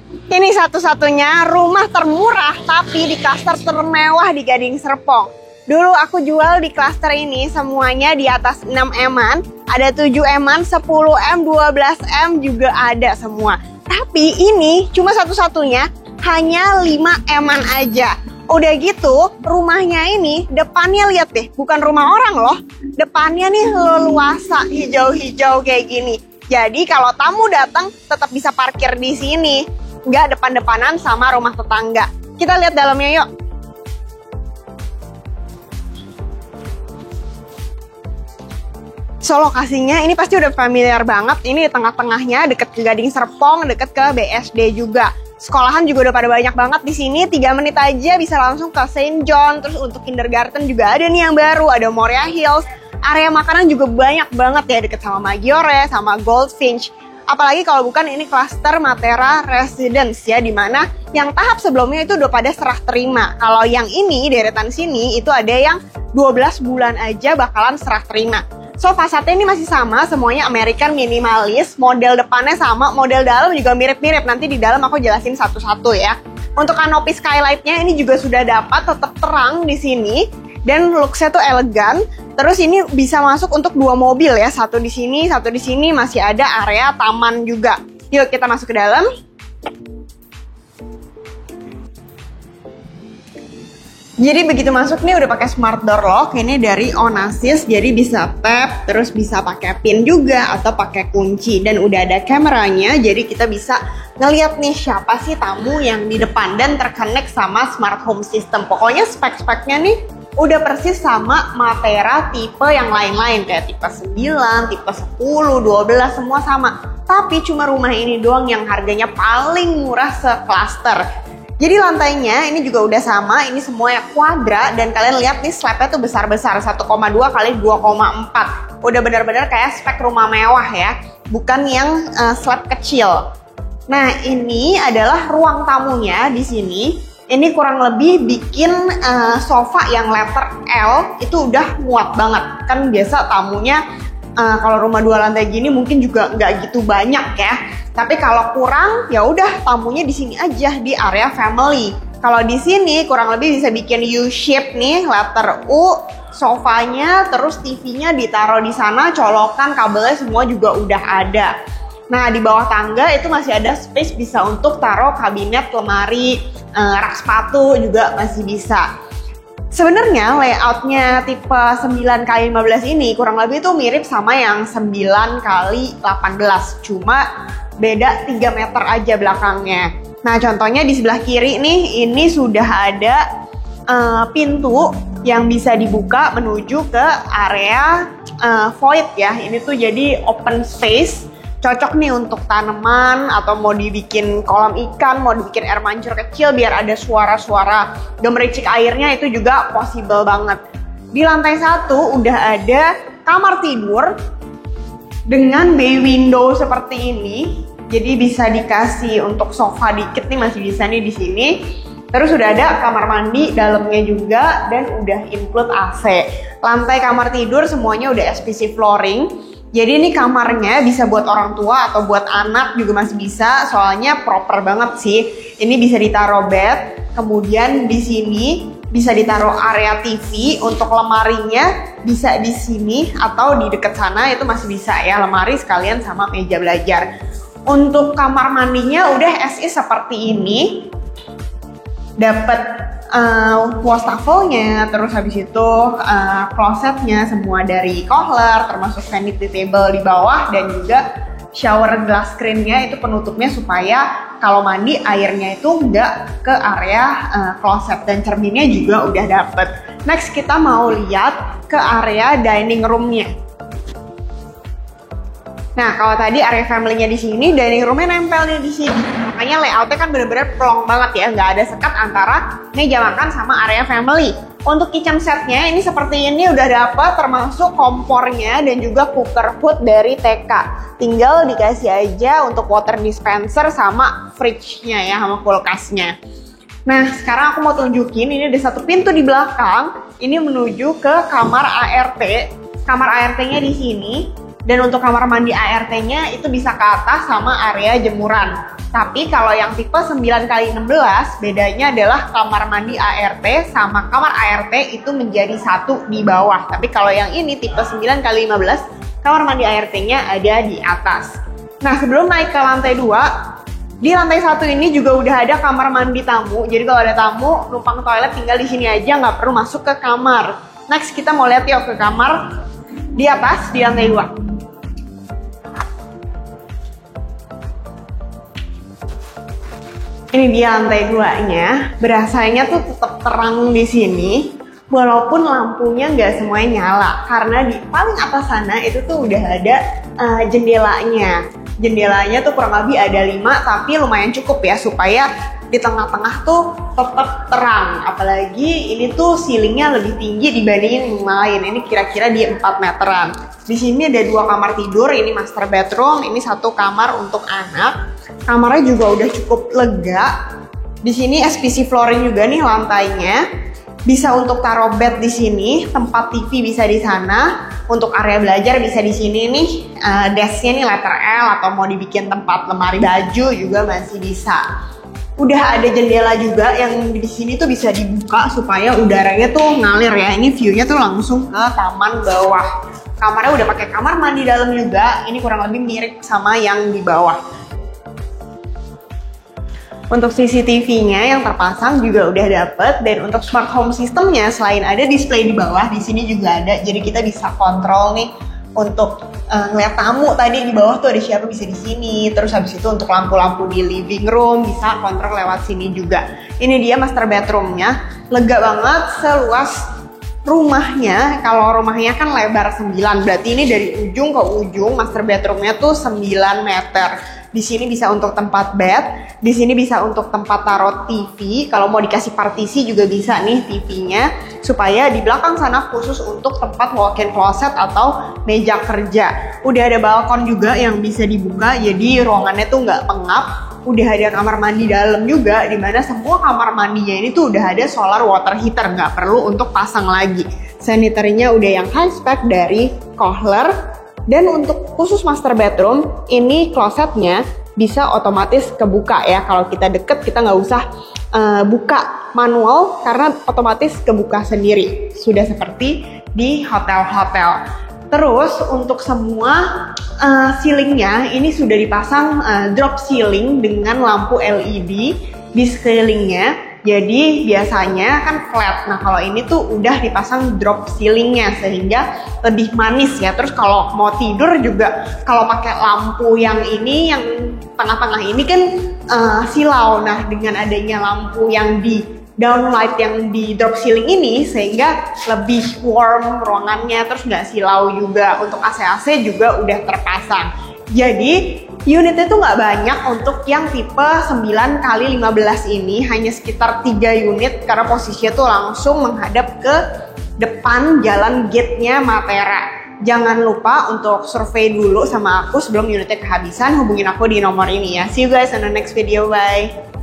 Ini satu-satunya rumah termurah tapi di klaster termewah di Gading Serpong. Dulu aku jual di klaster ini semuanya di atas 6 M-an, ada 7 M-an, 10 M, 12 M juga ada semua. Tapi ini cuma satu-satunya hanya 5 M-an aja. Udah gitu, rumahnya ini depannya lihat deh, bukan rumah orang loh. Depannya nih leluasa hijau-hijau kayak gini. Jadi kalau tamu datang tetap bisa parkir di sini. Nggak depan-depanan sama rumah tetangga. Kita lihat dalamnya yuk. So lokasinya ini pasti udah familiar banget. Ini di tengah-tengahnya, deket ke Gading Serpong, deket ke BSD juga. Sekolahan juga udah pada banyak banget di sini. 3 menit aja bisa langsung ke St. John. Terus untuk kindergarten juga ada nih yang baru, ada Moria Hills. Area makanan juga banyak banget ya, deket sama Maggiore, sama Goldfinch. Apalagi kalau bukan ini klaster Matera Residence ya, dimana yang tahap sebelumnya itu udah pada serah terima. Kalau yang ini deretan sini itu ada yang 12 bulan aja bakalan serah terima. So fasadnya ini masih sama, semuanya American minimalis, model depannya sama, model dalam juga mirip-mirip. Nanti di dalam aku jelasin satu-satu ya. Untuk kanopi skylightnya ini juga sudah dapat, tetap terang di sini dan looksnya tuh elegan. Terus ini bisa masuk untuk 2 mobil ya, satu di sini, masih ada area taman juga. Yuk kita masuk ke dalam. Jadi begitu masuk nih udah pakai smart door lock, ini dari Onassis, jadi bisa tap, terus bisa pakai pin juga atau pakai kunci, dan udah ada kameranya, jadi kita bisa ngeliat nih siapa sih tamu yang di depan dan terconnect sama smart home system. Pokoknya spek-speknya nih udah persis sama Matera tipe yang lain-lain, kayak tipe 9, tipe 10, 12, semua sama. Tapi cuma rumah ini doang yang harganya paling murah se-cluster. Jadi lantainya ini juga udah sama, ini semuanya kuadrat, dan kalian lihat nih slabnya tuh besar-besar, 1,2 kali 2,4. Udah benar-benar kayak spek rumah mewah ya, bukan yang slab kecil. Nah ini adalah ruang tamunya di sini. Ini kurang lebih bikin sofa yang letter L itu udah muat banget. Kan biasa tamunya kalau rumah 2 lantai gini mungkin juga nggak gitu banyak ya. Tapi kalau kurang ya udah tamunya di sini aja di area family. Kalau di sini kurang lebih bisa bikin U-shape nih, letter U, sofanya, terus TV-nya ditaruh di sana, colokan kabelnya semua juga udah ada. Nah di bawah tangga itu masih ada space bisa untuk taruh kabinet, lemari, rak sepatu juga masih bisa. Sebenarnya layoutnya tipe 9x15 ini kurang lebih tuh mirip sama yang 9x18, cuma beda 3 meter aja belakangnya. Nah contohnya di sebelah kiri nih, ini sudah ada pintu yang bisa dibuka menuju ke area void ya. Ini tuh jadi open space, cocok nih untuk tanaman atau mau dibikin kolam ikan, mau dibikin air mancur kecil biar ada suara-suara gemericik airnya, itu juga possible banget. Di lantai 1 udah ada kamar tidur dengan bay window seperti ini. Jadi bisa dikasih untuk sofa dikit nih, masih bisa nih di sini. Terus udah ada kamar mandi dalamnya juga dan udah include AC. Lantai kamar tidur semuanya udah SPC flooring. Jadi ini kamarnya bisa buat orang tua atau buat anak juga masih bisa, soalnya proper banget sih. Ini bisa ditaruh bed, kemudian di sini bisa ditaruh area TV, untuk lemarinya bisa di sini atau di dekat sana itu masih bisa ya, lemari sekalian sama meja belajar. Untuk kamar mandinya udah as is seperti ini, dapat wastafelnya, terus habis itu klosetnya semua dari Kohler, termasuk vanity table di bawah, dan juga shower glass screen-nya itu penutupnya supaya kalau mandi airnya itu nggak ke area kloset, dan cerminnya juga udah dapet. Next kita mau lihat ke area dining room-nya. Nah, kalau tadi area family-nya di sini, dining room-nya nempel nih di sini. Makanya layout-nya kan bener-bener plong banget ya, nggak ada sekat antara meja makan sama area family. Untuk kitchen set-nya ini seperti ini udah dapat, termasuk kompornya dan juga cooker hood dari TK. Tinggal dikasih aja untuk water dispenser sama fridge-nya ya, sama kulkasnya. Nah, sekarang aku mau tunjukin, ini ada satu pintu di belakang, ini menuju ke kamar ART. Kamar ART-nya di sini. Dan untuk kamar mandi ART-nya itu bisa ke atas sama area jemuran. Tapi kalau yang tipe 9x16 bedanya adalah kamar mandi ART sama kamar ART itu menjadi satu di bawah. Tapi kalau yang ini tipe 9x15, kamar mandi ART-nya ada di atas. Nah, sebelum naik ke lantai 2, di lantai 1 ini juga udah ada kamar mandi tamu. Jadi kalau ada tamu numpang toilet tinggal di sini aja, nggak perlu masuk ke kamar. Next kita mau lihat yuk ke kamar di atas di lantai 2. Ini dia lantai 2-nya, berasanya tuh tetap terang di sini, walaupun lampunya nggak semuanya nyala, karena di paling atas sana itu tuh udah ada jendelanya. Jendelanya tuh kurang lebih ada 5, tapi lumayan cukup ya, supaya di tengah-tengah tuh tetap terang. Apalagi ini tuh ceilingnya lebih tinggi dibandingin yang lain, ini kira-kira di 4 meteran. Di sini ada 2 kamar tidur, ini master bedroom, ini 1 kamar untuk anak. Kamarnya juga udah cukup lega. Di sini SPC flooring juga nih lantainya. Bisa untuk taruh bed di sini, tempat TV bisa di sana. Untuk area belajar bisa di sini nih. Desknya nih letter L, atau mau dibikin tempat lemari baju juga masih bisa. Udah ada jendela juga yang di sini tuh bisa dibuka supaya udaranya tuh ngalir ya. Ini view-nya tuh langsung ke taman bawah. Kamarnya udah pakai kamar mandi dalam juga. Ini kurang lebih mirip sama yang di bawah. Untuk CCTV-nya yang terpasang juga udah dapet, dan untuk smart home systemnya selain ada display di bawah, di sini juga ada. Jadi kita bisa kontrol nih untuk ngeliat tamu tadi di bawah tuh ada siapa, bisa di sini. Terus habis itu untuk lampu-lampu di living room bisa kontrol lewat sini juga. Ini dia master bedroom-nya, lega banget, seluas rumahnya. Kalau rumahnya kan lebar 9, berarti ini dari ujung ke ujung master bedroom-nya tuh 9 meter. Di sini bisa untuk tempat bed, di sini bisa untuk tempat taruh TV. Kalau mau dikasih partisi juga bisa nih TV-nya, supaya di belakang sana khusus untuk tempat walk-in closet atau meja kerja. Udah ada balkon juga yang bisa dibuka, jadi ruangannya tuh nggak pengap. Udah ada kamar mandi dalam juga, dimana semua kamar mandinya ini tuh udah ada solar water heater, nggak perlu untuk pasang lagi. Sanitary-nya udah yang high spec dari Kohler. Dan untuk khusus master bedroom, ini klosetnya bisa otomatis kebuka ya. Kalau kita deket, kita nggak usah buka manual, karena otomatis kebuka sendiri. Sudah seperti di hotel-hotel. Terus untuk semua ceilingnya, ini sudah dipasang drop ceiling dengan lampu LED di sekelilingnya. Jadi biasanya kan flat. Nah kalau ini tuh udah dipasang drop ceilingnya sehingga lebih manis ya. Terus kalau mau tidur juga, kalau pakai lampu yang ini, yang tengah-tengah ini kan silau. Nah dengan adanya lampu yang di downlight yang di drop ceiling ini, sehingga lebih warm ruangannya, terus nggak silau juga. Untuk AC-AC juga udah terpasang. Jadi unitnya tuh nggak banyak untuk yang tipe 9x15 ini, hanya sekitar 3 unit karena posisinya tuh langsung menghadap ke depan jalan gate-nya Matera. Jangan lupa untuk survei dulu sama aku sebelum unitnya kehabisan, hubungin aku di nomor ini ya. See you guys on the next video, bye!